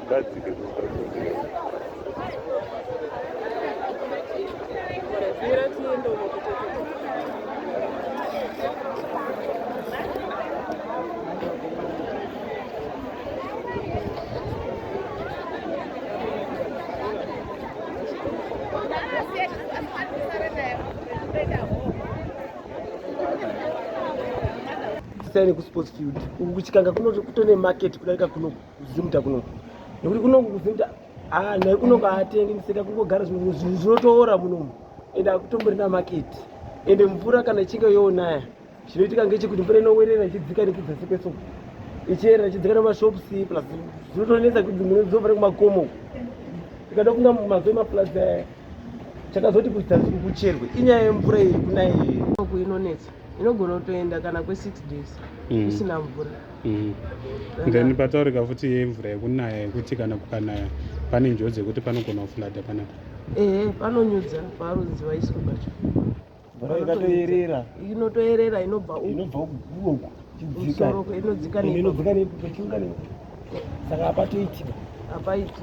ngadzike Sasa ku sports field kuchikanga kutone market kudarika kuno kuzimta kuno nekuti kuno kuzimta naye kuno kaatengi miseka kungogara zvinhu zvinotoora munomu ende akutomborina market ende mvura kana ichinge yoonaya zvinoitika ngechekuti mvura inowerera ichidzika nekudzasi kwesoko ichierera ichidzika nemashops plus zvinotonetsa kuti dzimwe dzobva nekumakomo tikada kunga mazoi maplaza aya chakazoti kudzasi kucherwe inyaya yemvura iri kunaya inonetsa inogona kutoenda kana kwe6 days isina mvura. Then pataurika futi yemvura yekunaya yekuti kana kukanaya pane njodzi yekuti panogona kuflada panapa. Panonyudza parudzi vaiswe pacho mvura ikatoerera inotoerera inobva uku chidzika inodzika pachinga saka hapatoitika hapaiti.